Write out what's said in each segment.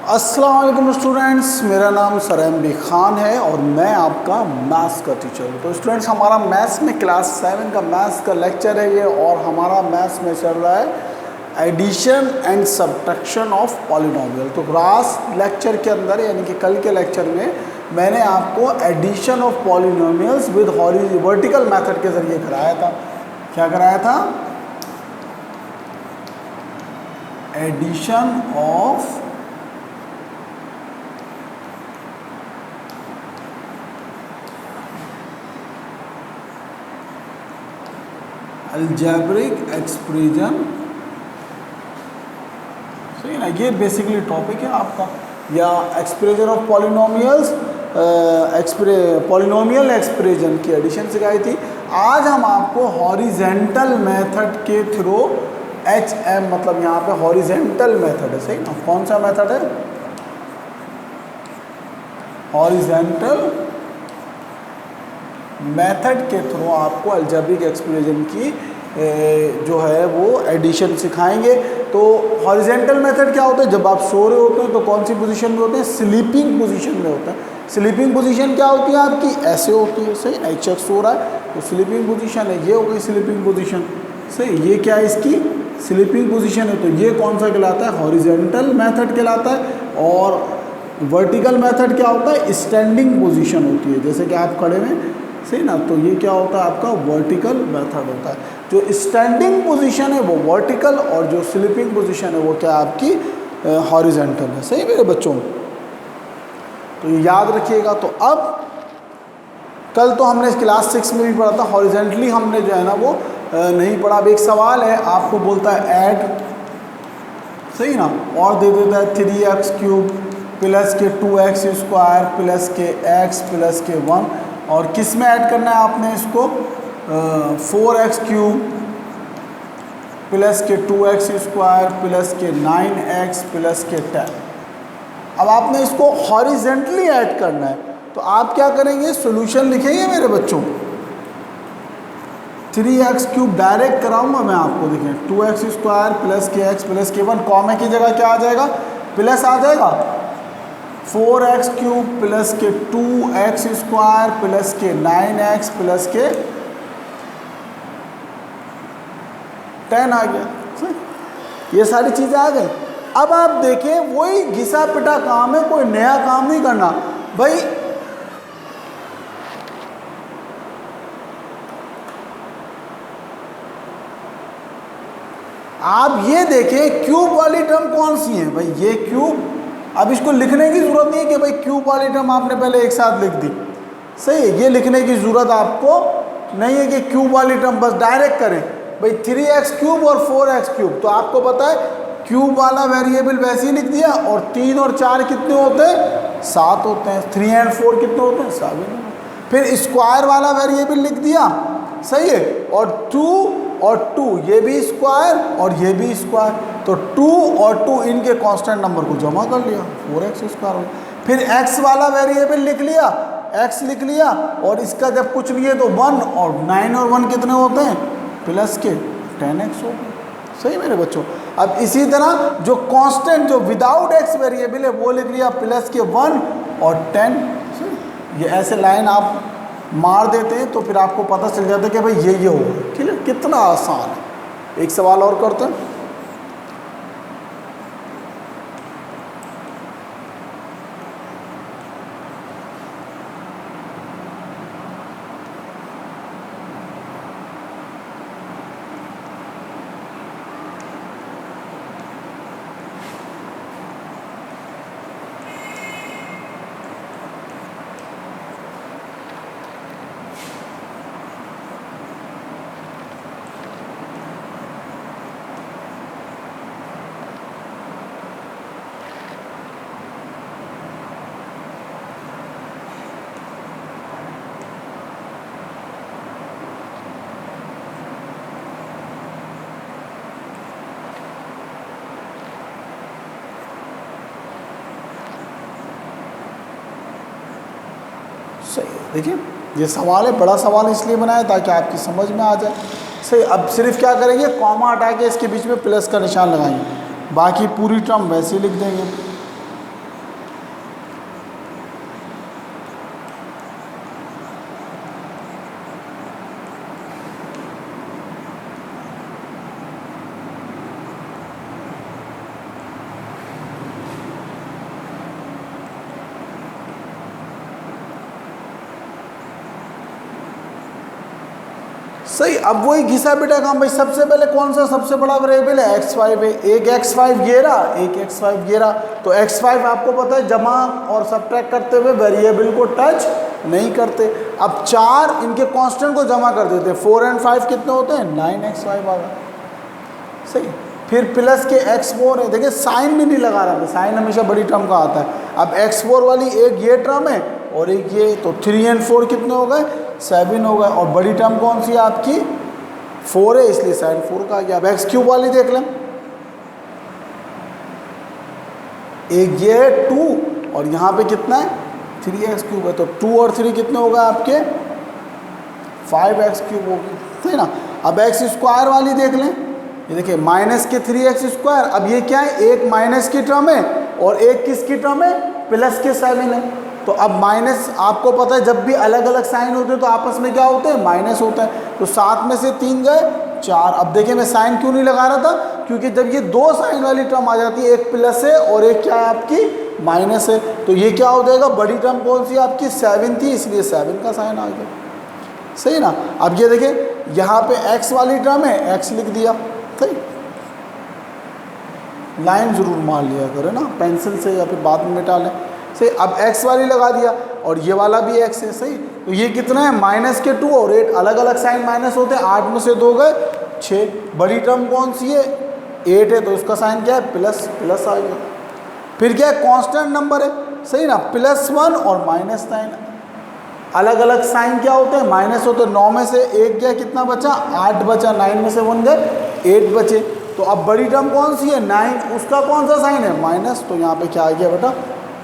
अस्सलाम वालेकुम स्टूडेंट्स, मेरा नाम सरएम बी खान है और मैं आपका मैथ्स का टीचर हूँ। तो स्टूडेंट्स, हमारा मैथ्स में क्लास 7 का मैथ्स का लेक्चर है ये, और हमारा मैथ्स में चल रहा है addition and subtraction of polynomial. तो लास्ट लेक्चर के अंदर यानी कि कल के लेक्चर में मैंने आपको addition of polynomials with vertical method के ज़रिए कराया था। क्या कराया था? Addition of algebraic expression. सही ना, ये बेसिकली टॉपिक है आपका, या expression of polynomials, polynomial expression की एडिशन सिखाई थी। आज हम आपको हॉरिजेंटल मेथड के थ्रू HM, मतलब यहाँ पे हॉरिजेंटल मेथड है। सही ना, कौन सा मेथड है? हॉरिजेंटल मेथड के थ्रू आपको अलजेब्रिक एक्सप्रेशन की जो है वो एडिशन सिखाएंगे। तो हॉरिजेंटल मेथड क्या होता है? जब आप सो रहे होते हैं तो कौन सी पोजीशन में होते हैं? स्लीपिंग पोजीशन में होते हैं। स्लीपिंग पोजीशन क्या होती है आपकी? ऐसे होती है। सही ना, एक शख्स सो रहा है तो स्लीपिंग पोजीशन है, ये हो गई स्लीपिंग पोजीशन। सही, ये क्या है? इसकी स्लीपिंग पोजीशन है। तो ये कौन सा कहलाता है? हॉरिजेंटल मेथड कहलाता है। और वर्टिकल मेथड क्या होता है? स्टैंडिंग पोजीशन होती है, जैसे कि आप खड़े में। सही ना, तो ये क्या होता है? आपका वर्टिकल मेथड होता है। जो स्टैंडिंग पोजीशन है वो वर्टिकल, और जो स्लीपिंग पोजीशन है वो क्या आपकी? हॉरिजेंटल है। सही मेरे बच्चों, तो ये याद रखिएगा। तो अब कल तो हमने क्लास 6 में भी पढ़ा था, हॉरिजेंटली हमने जो है ना वो नहीं पढ़ा। अब एक सवाल है, आपको बोलता है ऐड, सही ना, और दे देता है 3x³ प्लस के 2x² प्लस के x प्लस के 1, और किस में ऐड करना है आपने इसको? 4x³ प्लस के 2x² प्लस के 9x प्लस के 10। अब आपने इसको हॉरिजेंटली ऐड करना है, तो आप क्या करेंगे? सॉल्यूशन लिखेंगे मेरे बच्चों। 3x³ डायरेक्ट कराऊंगा मैं आपको, देखें 2x² प्लस के x प्लस के 1, कॉमे की जगह क्या आ जाएगा? प्लस आ जाएगा। 4x³ प्लस के 2x² प्लस के 9x प्लस के 10 आ गया। ये सारी चीज़ें आ गई। अब आप देखें, वही घिसा पिटा काम है, कोई नया काम नहीं करना भाई। आप ये देखें क्यूब वाली टर्म कौन सी है भाई? ये क्यूब। अब इसको लिखने की जरूरत नहीं है कि भाई क्यूब वाली टर्म आपने पहले एक साथ लिख दी। सही है, ये लिखने की जरूरत आपको नहीं है कि क्यूब वाली टर्म, बस डायरेक्ट करें भाई 3x³ और 4x³। तो आपको पता है क्यूब वाला वेरिएबल वैसे ही लिख दिया, और 3 और 4 कितने होते हैं? 7 होते हैं। 3 और 4 कितने होते हैं? 7। फिर स्क्वायर वाला वेरिएबल लिख दिया, सही है, और 2 और 2 ये भी स्क्वायर और ये भी स्क्वायर, तो 2 और 2 इनके कांस्टेंट नंबर को जमा कर लिया, 4x²। फिर x वाला वेरिएबल लिख लिया, x लिख लिया, और इसका जब कुछ नहीं है तो 1, और 9 और 1 कितने होते हैं? प्लस के 10x हो गए। सही मेरे बच्चों। अब इसी तरह जो कांस्टेंट, जो विदाउट x वेरिएबल है, वो लिख लिया प्लस के 1 और 10। ये ऐसे लाइन आप मार देते हैं तो फिर आपको पता चल जाता है कि भाई ये होगा। ठीक है, कितना आसान है। एक सवाल और करते हैं। देखिए, ये सवाल है, बड़ा सवाल इसलिए बनाया ताकि आपकी समझ में आ जाए। सही, अब सिर्फ क्या करेंगे? कॉमा हटा के इसके बीच में प्लस का निशान लगाएंगे, बाकी पूरी टर्म वैसे ही लिख देंगे। सही। अब वही घिसा बेटा काम भाई, सबसे पहले कौन सा सबसे बड़ा वेरिएबल है, x5 है। एक x5 ये रहा, एक x5 ये रहा। तो x5 आपको पता है जमा और सब्ट्रैक्ट करते हुए वेरिएबल को टच नहीं करते। अब 4 इनके कांस्टेंट को जमा कर देते हैं, 4 और 5 कितने होते हैं, 9x5 आ गया। सही। फिर प्लस के x4 है, देखिए साइन भी नहीं लगा रहा था, साइन हमेशा बड़ी टर्म का आता है। अब x4 वाली एक ये टर्म है और एक ये, तो 3 और 4 कितने हो गए, 7 हो गए। और बड़ी टर्म कौन सी है आपकी, 4 है, इसलिए साइन 4 का आ गया। अब x³ वाली देख लें, एक ये है 2 और यहाँ पे कितना है 3x³ है, तो 2 और 3 कितने हो गए आपके 5x³ हो गए, सही ना। अब x² वाली देख लें, ये देखिए माइनस के 3x²। अब ये क्या है, एक माइनस की टर्म है और एक किसकी टर्म है, प्लस के 7 है। तो अब माइनस आपको पता है जब भी अलग अलग साइन होते हैं तो आपस में क्या होते हैं, माइनस होता है। तो 7 में से 3 गए 4। अब देखिए मैं साइन क्यों नहीं लगा रहा था, क्योंकि जब ये 2 साइन वाली टर्म आ जाती है, एक प्लस है और एक क्या है आपकी माइनस है, तो ये क्या हो जाएगा, बड़ी टर्म कौन सी आपकी 7 थी, इसलिए 7 का साइन आ गया, सही ना। अब ये देखिए यहाँ पे x वाली टर्म है, x लिख दिया, सही। लाइन जरूर मार लिया करें ना पेंसिल से या फिर बाद में मिटा लें, सही। अब x वाली लगा दिया और ये वाला भी x है, सही। तो ये कितना है, माइनस के 2 और 8, अलग अलग साइन माइनस होते हैं, 8 में से 2 गए 6। बड़ी टर्म कौन सी है, 8 है, तो इसका साइन क्या है, प्लस, प्लस आ गया। फिर क्या है, कांस्टेंट नंबर है, सही ना, +1 और -9। अलग अलग साइन क्या होते हैं, माइनस होते हैं। 9 में से 1 गया, कितना बचा, 8 बचा। 9 में से 1 गए 8 बचे। तो अब बड़ी टर्म कौन सी है, 9, उसका कौन सा साइन है, माइनस, तो यहाँ पे क्या आ गया बेटा,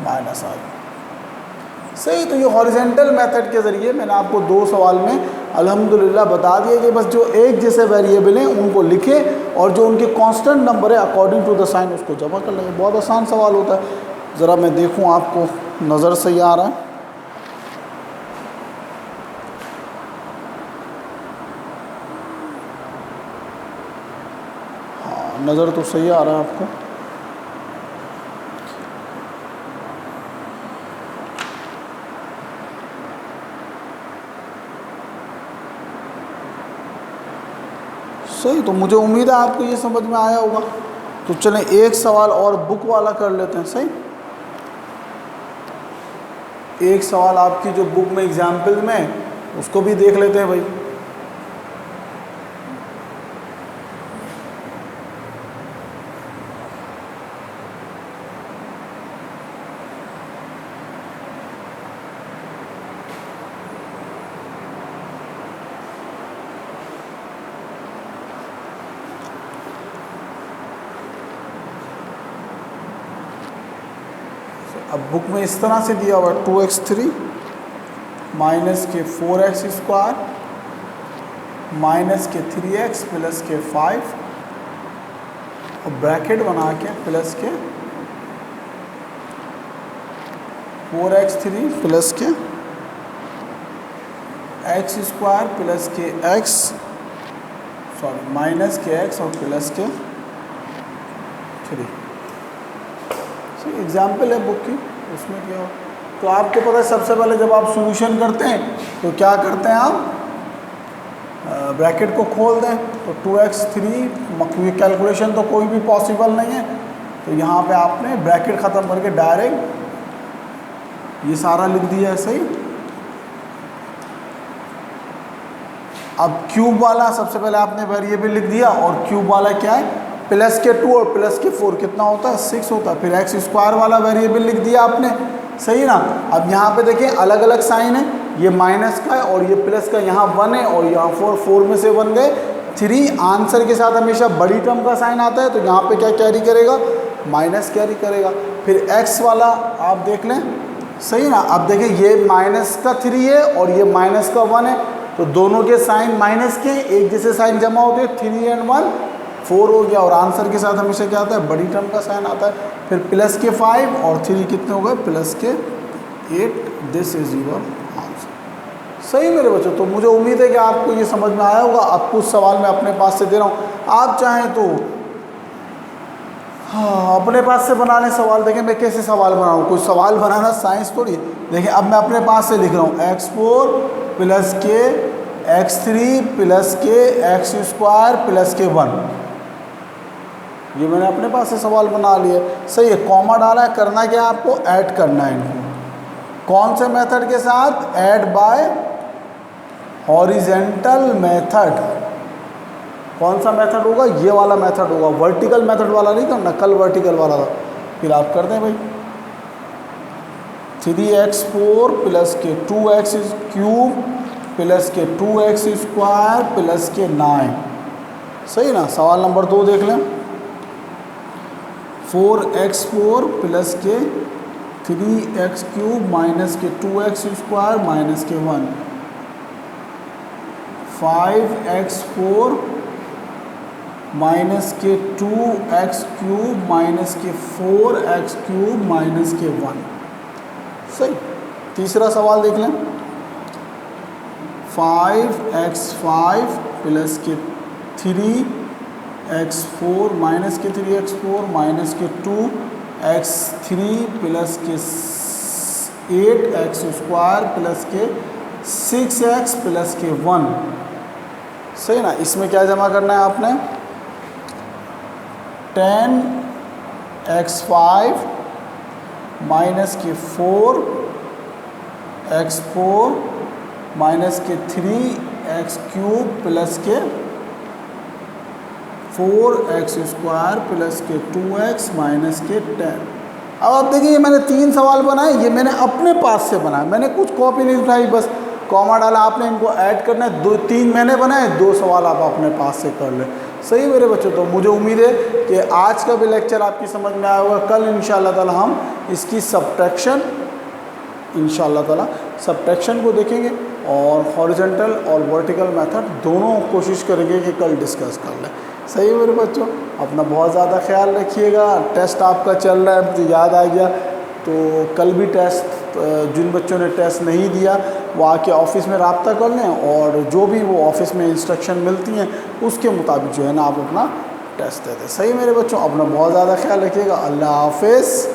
माइनस आ गया, सही। तो ये हॉरिजेंटल मेथड के ज़रिए मैंने आपको 2 सवाल में अल्हम्दुलिल्लाह बता दिया कि बस जो एक जैसे वेरिएबल हैं उनको लिखें और जो उनके कांस्टेंट नंबर है अकॉर्डिंग टू द साइन उसको जमा कर लेंगे। बहुत आसान सवाल होता है। ज़रा मैं देखूँ आपको नज़र सही आ रहा है, हाँ नज़र तो सही आ रहा है आपको। सही। तो मुझे उम्मीद है आपको ये समझ में आया होगा। तो चलें एक सवाल और बुक वाला कर लेते हैं, सही। एक सवाल आपकी जो बुक में एग्जाम्पल में उसको भी देख लेते हैं भाई। अब बुक में इस तरह से दिया हुआ है 2x3 माइनस के 4x² माइनस के 3x प्लस के 5 और ब्रैकेट बना के प्लस के 4x3 प्लस के x² प्लस के x, सॉरी माइनस के x और प्लस के 3। एग्जाम्पल है बुक की, उसमें क्या हो। तो आपको पता है सबसे पहले जब आप सॉल्यूशन करते हैं तो क्या करते हैं, आप ब्रैकेट को खोल दें। तो 2x3 कैलकुलेशन तो कोई भी पॉसिबल नहीं है, तो यहाँ पे आपने ब्रैकेट ख़त्म करके डायरेक्ट ये सारा लिख दिया है, सही। अब क्यूब वाला सबसे पहले आपने वेरिएबल लिख दिया और क्यूब वाला क्या है, प्लस के 2 और प्लस के 4 कितना होता है, 6 होता है। फिर x² वाला वेरिएबल लिख दिया आपने, सही ना। अब यहाँ पे देखिए अलग अलग साइन है, ये माइनस का है और ये प्लस का, यहाँ 1 है और यहाँ 4 में से 1 गए 3। आंसर के साथ हमेशा बड़ी टर्म का साइन आता है, तो यहाँ पे क्या कैरी करेगा, माइनस कैरी करेगा। फिर x वाला आप देख लें, सही ना। अब देखिए ये माइनस का 3 है और ये माइनस का 1 है, तो दोनों के साइन माइनस के, एक जैसे साइन जमा होते हैं, 3 और 1 4 हो गया। और आंसर के साथ हमेशा क्या आता है, बड़ी टर्म का साइन आता है। फिर प्लस के 5 और 3 कितने हो गए, प्लस के 8। दिस इज योर आंसर, सही मेरे बच्चों। तो मुझे उम्मीद है कि आपको ये समझ में आया होगा। अब कुछ सवाल मैं अपने पास से दे रहा हूँ, आप चाहें तो हाँ अपने पास से बना लें सवाल। देखें मैं कैसे सवाल बना रहा हूँ, कुछ सवाल बनाना साइंस थोड़ी है। देखिए अब मैं अपने पास से लिख रहा हूँ x4 प्लस के x3 प्लस के एक्स स्क्वायर प्लस के 1। ये मैंने अपने पास से सवाल बना लिया। सही है, कॉमा डाला है, करना क्या आपको, ऐड करना है इनको। कौन से मेथड के साथ, ऐड बाय हॉरिजेंटल मेथड। कौन सा मेथड होगा, ये वाला मेथड होगा, वर्टिकल मेथड वाला नहीं करना, कल वर्टिकल वाला था। फिर आप कर दें भाई 3x4 प्लस के 2x क्यूब प्लस के 2x स्क्वायर प्लस के 9। सही ना। सवाल नंबर 2 देख लें। 4x4 प्लस के 3x क्यूब माइनस के 2x स्क्वायर माइनस के 1। 5x4 माइनस के 2x क्यूब माइनस के 4x क्यूब माइनस के 1। सही। तीसरा सवाल देख लें। 5x5 प्लस के 3x4 माइनस के 3x4 माइनस के 2x3 प्लस के 8x स्क्वायर प्लस के 6x प्लस के 1। सही ना। इसमें क्या जमा करना है आपने, 10x5 माइनस के 4x4 माइनस के 3x क्यूब प्लस के 4x स्क्वायर प्लस के 2x माइनस के 10। अब आप देखिए, ये मैंने 3 सवाल बनाए, ये मैंने अपने पास से बनाए, मैंने कुछ कॉपी नहीं उठाई, बस कॉमा डाला। आपने इनको ऐड करना है। 2-3 मैंने बनाए, 2 सवाल आप अपने पास से कर लें। सही मेरे बच्चों। तो मुझे उम्मीद है कि आज का भी लेक्चर आपकी समझ में आया होगा। कल इंशाअल्लाह ताला हम इसकी सब्ट्रैक्शन इंशाअल्लाह ताला सब्ट्रैक्शन को देखेंगे और हॉरिजॉन्टल और वर्टिकल मेथड दोनों कोशिश करेंगे कि कल डिस्कस कर लें। सही है मेरे बच्चों। अपना बहुत ज़्यादा ख्याल रखिएगा। टेस्ट आपका चल रहा है, मुझे याद आ गया, तो कल भी टेस्ट, जिन बच्चों ने टेस्ट नहीं दिया वो आके ऑफिस में रब्ता कर लें और जो भी वो ऑफिस में इंस्ट्रक्शन मिलती हैं उसके मुताबिक जो है ना आप अपना टेस्ट दे दें। सही मेरे बच्चों। अपना बहुत ज़्यादा ख्याल रखिएगा। अल्लाह हाफिज़।